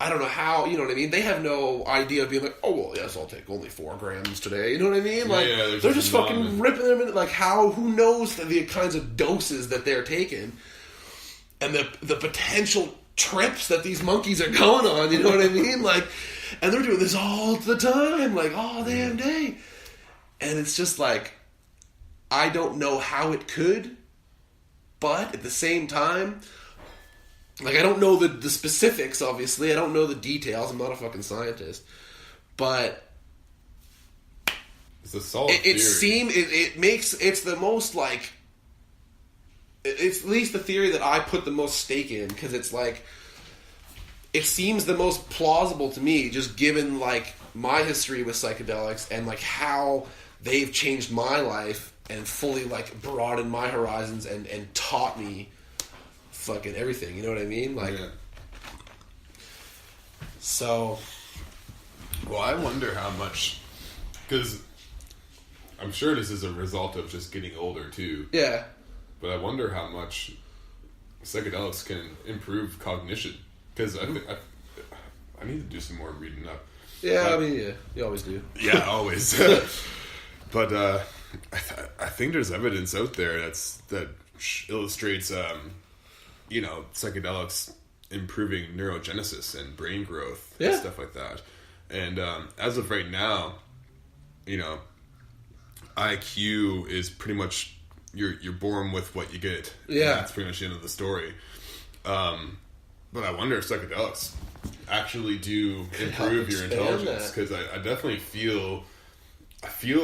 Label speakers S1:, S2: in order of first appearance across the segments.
S1: I don't know how, you know what I mean? They have no idea of being like, oh, well, yes, I'll take only 4 grams today. You know what I mean? Like, they're just fucking ripping them in. Like, who knows the kinds of doses that they're taking and the potential trips that these monkeys are going on, you know what I mean? Like, and they're doing this all the time, like, all damn day. And it's just like, I don't know how it could, but at the same time, like, I don't know the specifics, obviously. I don't know the details. I'm not a fucking scientist. But
S2: it's a solid theory.
S1: It's the most, like, it's at least the theory that I put the most stake in, because it's like, it seems the most plausible to me, just given, like, my history with psychedelics and, like, how they've changed my life and fully, like, broadened my horizons and taught me fucking everything, you know what I mean? Like, yeah. So,
S2: well, I wonder how much, because I'm sure this is a result of just getting older too.
S1: Yeah.
S2: But I wonder how much psychedelics can improve cognition, because I need to do some more reading up.
S1: Yeah, I mean, yeah, you always do.
S2: Yeah, always. But I think there's evidence out there that illustrates psychedelics improving neurogenesis and brain growth and stuff like that. And as of right now, IQ is pretty much you're born with what you get.
S1: Yeah,
S2: that's pretty much the end of the story. But I wonder if psychedelics actually do improve your intelligence, because I definitely feel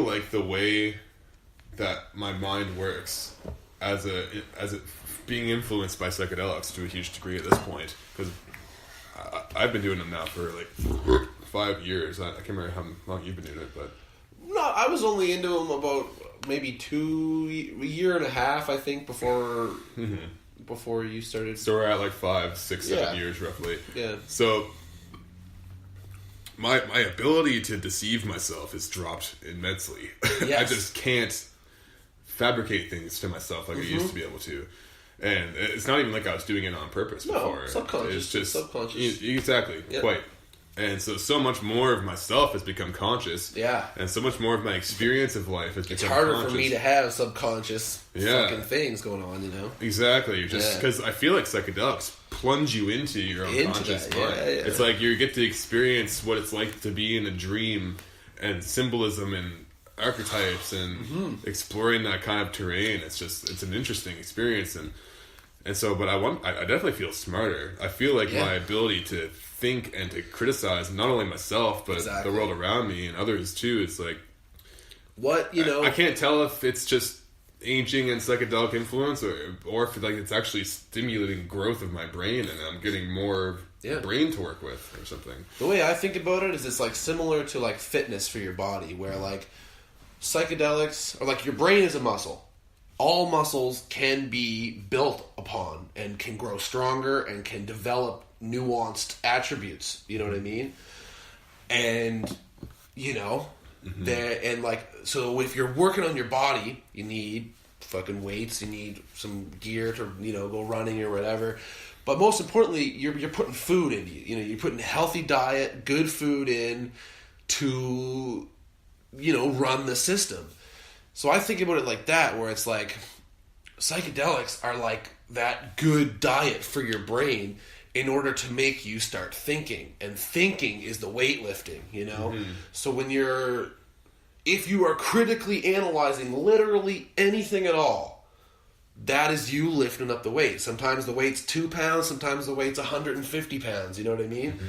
S2: like the way that my mind works as being influenced by psychedelics to a huge degree at this point, because I've been doing them now for like 5 years. I can't remember how long you've been doing it, but
S1: no, I was only into them about maybe a year and a half, I think, before you started.
S2: So we're at like 5, 6, 7 years roughly.
S1: Yeah.
S2: So my ability to deceive myself has dropped immensely. Yes. I just can't fabricate things to myself like I used to be able to. And it's not even like I was doing it on purpose before.
S1: No, subconscious.
S2: It's just
S1: subconscious.
S2: Exactly, yep. Quite. And so much more of myself has become conscious.
S1: Yeah.
S2: And so much more of my experience of life has become
S1: harder
S2: conscious.
S1: For me to have subconscious fucking things going on,
S2: Exactly. Just because I feel like psychedelics plunge you into your unconscious mind. Yeah. It's like you get to experience what it's like to be in a dream, and symbolism and archetypes and exploring that kind of terrain. It's an interesting experience, and so, but I definitely feel smarter. I feel like my ability to think and to criticize not only myself but the world around me and others too. It's like, I can't tell if it's just aging and psychedelic influence or if it's actually stimulating growth of my brain and I'm getting more brain to work with or something.
S1: The way I think about it is it's like similar to like fitness for your body, where like psychedelics, or like your brain is a muscle. All muscles can be built upon and can grow stronger and can develop nuanced attributes. You know what I mean? And, so if you're working on your body, you need fucking weights, you need some gear to, go running or whatever. But most importantly, you're putting food into you. You're putting healthy diet, good food in to, run the system. So I think about it like that, where it's like psychedelics are like that good diet for your brain in order to make you start thinking. And thinking is the weightlifting, So if you are critically analyzing literally anything at all, that is you lifting up the weight. Sometimes the weight's 2 pounds, sometimes the weight's 150 pounds, you know what I mean?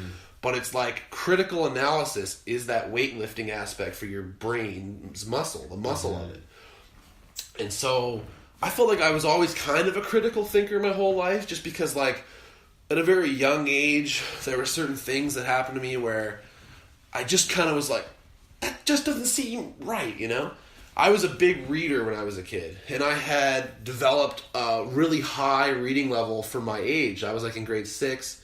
S1: But it's like critical analysis is that weightlifting aspect for your brain's muscle, the muscle of it. And so I felt like I was always kind of a critical thinker my whole life, just because like at a very young age, there were certain things that happened to me where I just kind of was like, that just doesn't seem right, I was a big reader when I was a kid, and I had developed a really high reading level for my age. I was like in grade 6,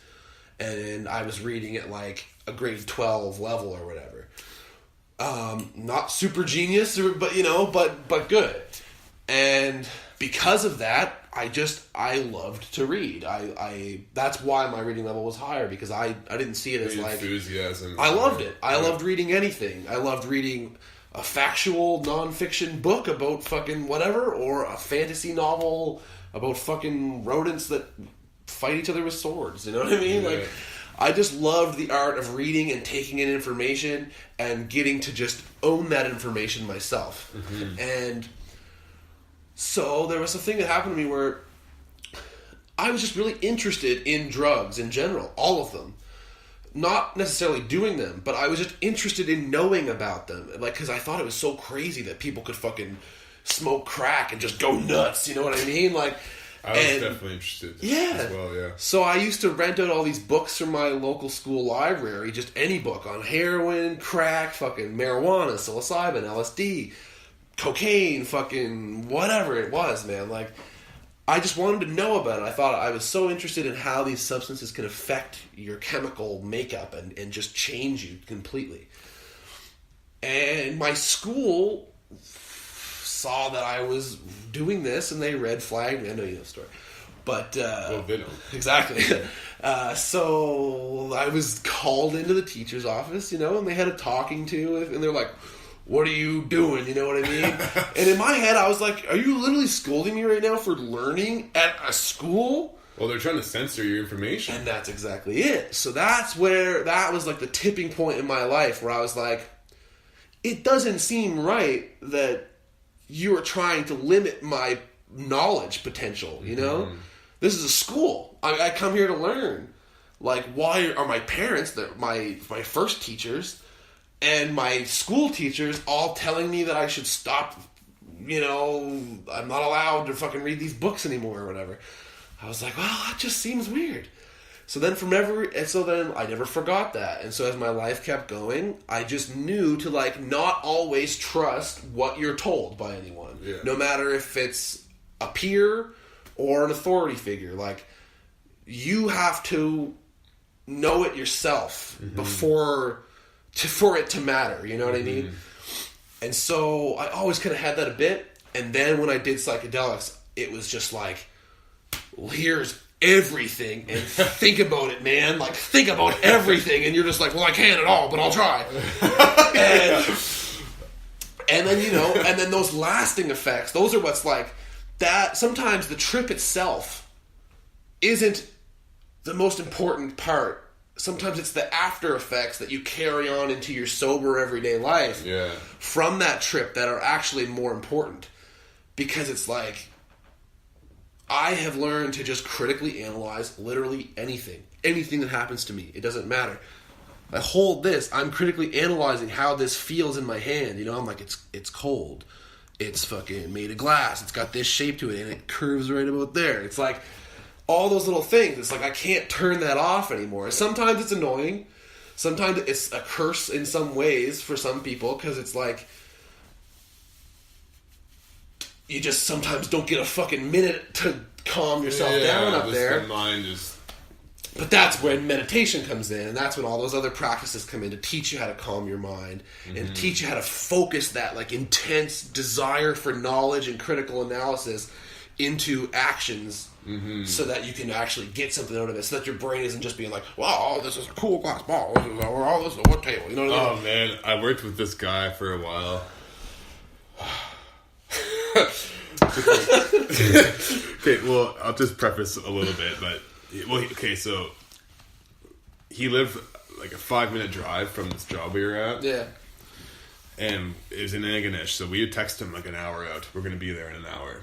S1: and I was reading at like a grade 12 level or whatever. Not super genius, but good. And because of that, I loved to read. That's why my reading level was higher, because I didn't see it as like
S2: enthusiasm.
S1: I loved it. I loved reading anything. I loved reading a factual nonfiction book about fucking whatever, or a fantasy novel about fucking rodents that fight each other with swords. You know what I mean?
S2: Yeah.
S1: Like, I just loved the art of reading and taking in information and getting to just own that information myself. Mm-hmm. And so there was a thing that happened to me where I was just really interested in drugs in general, all of them. Not necessarily doing them, but I was just interested in knowing about them. Like, because I thought it was so crazy that people could fucking smoke crack and just go nuts, you know what I mean? Like,
S2: I was definitely interested as well, yeah.
S1: So I used to rent out all these books from my local school library, just any book on heroin, crack, fucking marijuana, psilocybin, LSD, cocaine, fucking whatever it was, man. Like, I just wanted to know about it. I thought I was so interested in how these substances can affect your chemical makeup and just change you completely. And my school saw that I was doing this, and they red flagged me. I know you know the story. But,
S2: well, they don't.
S1: Exactly. So I was called into the teacher's office, you know, and they had a talking to, and they're like, what are you doing? You know what I mean? And in my head, I was like, are you literally scolding me right now for learning at a school?
S2: Well, they're trying to censor your information.
S1: And that's exactly it. So that was like the tipping point in my life where I was like, it doesn't seem right that you are trying to limit my knowledge potential, you know? Mm-hmm. This is a school. I come here to learn. Like, why are my parents, my first teachers, and my school teachers all telling me that I should stop, you know, I'm not allowed to fucking read these books anymore or whatever. I was like, well, that just seems weird. So then I never forgot that. And so as my life kept going, I just knew to, like, not always trust what you're told by anyone. Yeah. No matter if it's a peer or an authority figure. Like, you have to know it yourself for it to matter. You know what I mean? And so I always kind of had that a bit. And then when I did psychedelics, it was just like, well, here's everything, and think about it, man. Like, think about everything, and you're just like, well, I can't at all, but I'll try. and then, you know, and then those lasting effects, those are what's like that. Sometimes the trip itself isn't the most important part. Sometimes it's the after effects that you carry on into your sober everyday life from that trip that are actually more important, because it's like, I have learned to just critically analyze literally anything that happens to me. It doesn't matter. I hold this. I'm critically analyzing how this feels in my hand. You know, I'm like, it's cold. It's fucking made of glass. It's got this shape to it, and it curves right about there. It's like all those little things. It's like I can't turn that off anymore. Sometimes it's annoying. Sometimes it's a curse in some ways for some people, because it's like, you just sometimes don't get a fucking minute to calm yourself down up there.
S2: The mind is...
S1: But that's when meditation comes in, and that's when all those other practices come in to teach you how to calm your mind and teach you how to focus that, like, intense desire for knowledge and critical analysis into actions, so that you can actually get something out of it, so that your brain isn't just being like, wow, this is a cool glass ball, this is a wood table, you know what I mean?
S2: Oh man, I worked with this guy for a while. Okay, well, I'll just preface a little bit, but so he lived like a 5-minute drive from this job we were at.
S1: Yeah.
S2: And it was in Anganish, so we would text him like an hour out. We're going to be there in an hour.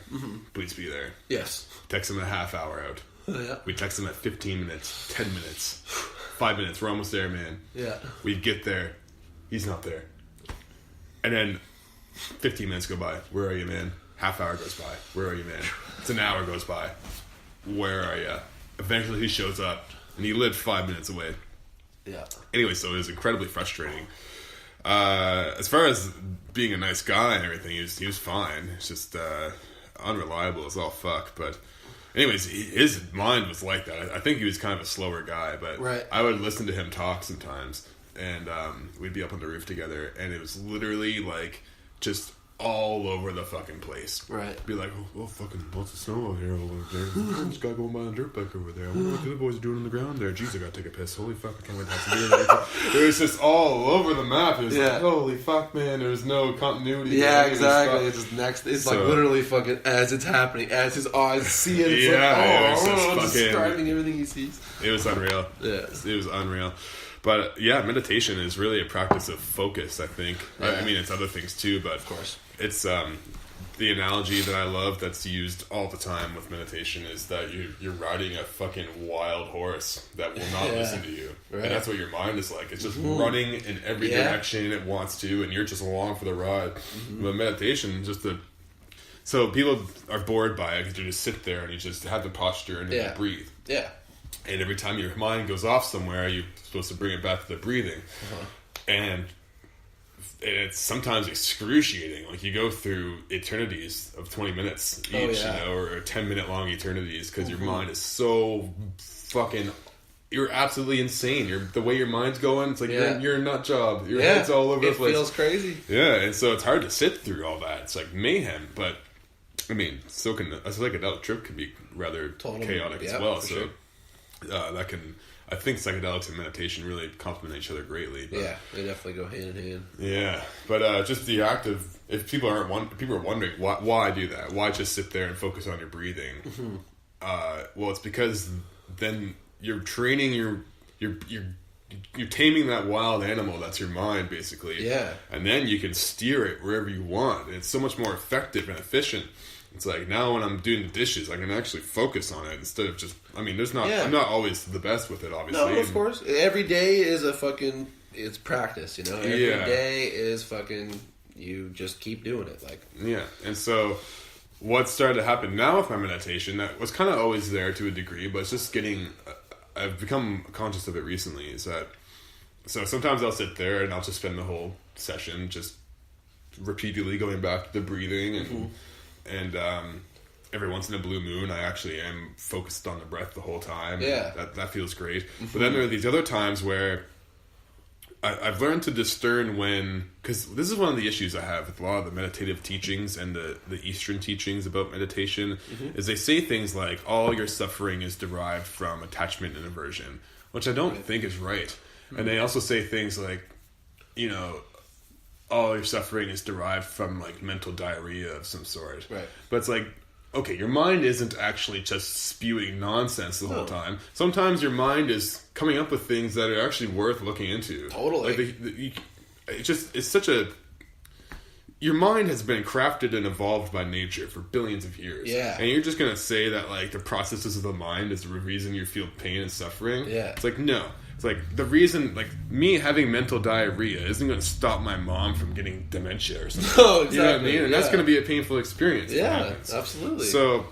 S2: Please be there.
S1: Yes.
S2: Text him a half hour out.
S1: Yeah.
S2: We text him at 15 minutes, 10 minutes, 5 minutes. We're almost there, man.
S1: Yeah.
S2: We get there. He's not there. And then 15 minutes go by. Where are you, man? Half hour goes by. Where are you, man? It's an hour goes by. Where are you? Eventually he shows up, and he lived 5 minutes away.
S1: Yeah.
S2: Anyway, so it was incredibly frustrating. As far as being a nice guy and everything, he was fine. It's just unreliable as all fuck. But anyways, his mind was like that. I think he was kind of a slower guy, but I would listen to him talk sometimes, and we'd be up on the roof together, and it was literally like just all over the fucking place.
S1: Right.
S2: Be like, oh fucking lots of snow out here over there. This guy going by the dirt bike over there. I wonder what the other boys are doing on the ground there. Jeez, I gotta take a piss. Holy fuck, I can't wait to have some beer. It was just all over the map. It was like, holy fuck, man. There was no continuity.
S1: Yeah, exactly. It's just next. It's like literally fucking as it's happening, as his eyes see it. It's
S2: it was just
S1: describing everything he sees.
S2: It was unreal.
S1: Yeah,
S2: it was unreal. But yeah, meditation is really a practice of focus, I think. Yeah. I mean, it's other things too, but of course, it's the analogy that I love that's used all the time with meditation is that you're riding a fucking wild horse that will not listen to you. Right. And that's what your mind is like. It's just running in every direction it wants to, and you're just along for the ride. But meditation, so people are bored by it because you just sit there and you just have the posture and you breathe. Yeah. And every time your mind goes off somewhere, you're supposed to bring it back to the breathing. And it's sometimes excruciating. Like, you go through eternities of 20 minutes each, or 10-minute long eternities, because your mind is so fucking... You're absolutely insane. The way your mind's going, it's like you're a nut job. Your head's all over the place. It feels crazy. Yeah, and so it's hard to sit through all that. It's like mayhem, but... I mean, so can a psychedelic trip can be rather chaotic as well. So... Sure. That can, I think psychedelics and meditation really complement each other greatly. But,
S1: they definitely go hand in hand.
S2: Yeah, but just the act of, if people are wondering why do that, why just sit there and focus on your breathing? Well, it's because then you're training you're taming that wild animal that's your mind, basically. Yeah, and then you can steer it wherever you want. And it's so much more effective and efficient. It's like, now when I'm doing the dishes, I can actually focus on it instead of just... I mean, I'm not always the best with it, obviously.
S1: No, of course. Every day is it's practice, you know? Every day is fucking... You just keep doing it, like...
S2: Yeah, and so what started to happen now with my meditation, that was kind of always there to a degree, but it's just getting... I've become conscious of it recently, is that... So sometimes I'll sit there and I'll just spend the whole session just repeatedly going back to the breathing and... And every once in a blue moon, I actually am focused on the breath the whole time. Yeah. That feels great. But then there are these other times where I've learned to discern when... Because this is one of the issues I have with a lot of the meditative teachings and the Eastern teachings about meditation, is they say things like, all your suffering is derived from attachment and aversion, which I don't think is right. And they also say things like, you know... all your suffering is derived from, like, mental diarrhea of some sort. Right. But it's like, okay, your mind isn't actually just spewing nonsense the whole time. Sometimes your mind is coming up with things that are actually worth looking into. Totally. Like, it's such a... Your mind has been crafted and evolved by nature for billions of years. Yeah. And you're just going to say that, like, the processes of the mind is the reason you feel pain and suffering? Yeah. It's like, no. It's like, the reason, like, me having mental diarrhea isn't going to stop my mom from getting dementia or something. No, exactly. You know what I mean? And that's going to be a painful experience. Yeah, absolutely. So,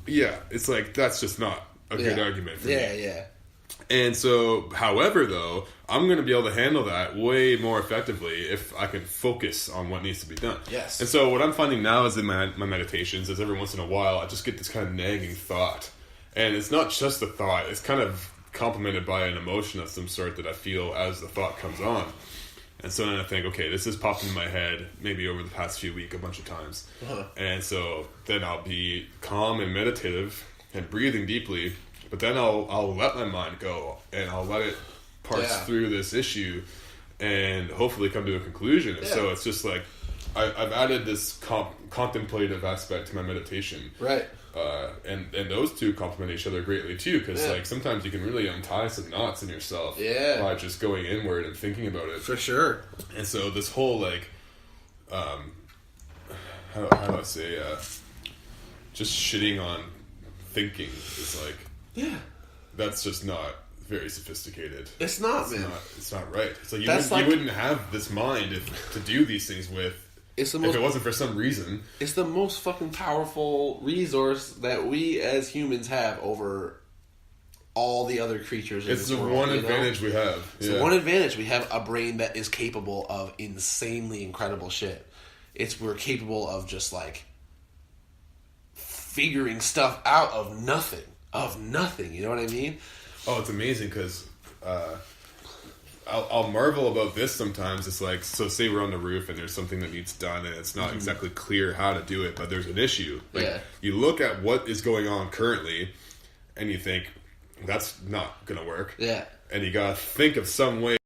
S2: yeah, it's like, that's just not a good argument for me. Yeah. And so, however, though, I'm going to be able to handle that way more effectively if I can focus on what needs to be done. Yes. And so, what I'm finding now is in my meditations is every once in a while, I just get this kind of nagging thought. And it's not just a thought, it's kind of complemented by an emotion of some sort that I feel as the thought comes on. And so then I think, okay, this has popped in my head maybe over the past few weeks a bunch of times. And so then I'll be calm and meditative and breathing deeply, but then I'll let my mind go and I'll let it parse through this issue and hopefully come to a conclusion. And so it's just like I've added this contemplative aspect to my meditation. Right. And those two complement each other greatly too, because like sometimes you can really untie some knots in yourself by just going inward and thinking about it. For sure. And so this whole like, how do I say, just shitting on thinking is like, that's just not very sophisticated. It's not, man. It's not right. It's like you wouldn't have this mind to do these things with. If it wasn't for some reason.
S1: It's the most fucking powerful resource that we as humans have over all the other creatures in this world. It's the one advantage we have. It's the one advantage. We have a brain that is capable of insanely incredible shit. We're capable of just like figuring stuff out of nothing. You know what I mean?
S2: Oh, it's amazing because I'll marvel about this sometimes. It's like, so say we're on the roof and there's something that needs done and it's not exactly clear how to do it, but there's an issue. Like, you look at what is going on currently and you think, that's not going to work.
S1: Yeah.
S2: And you got to think of some way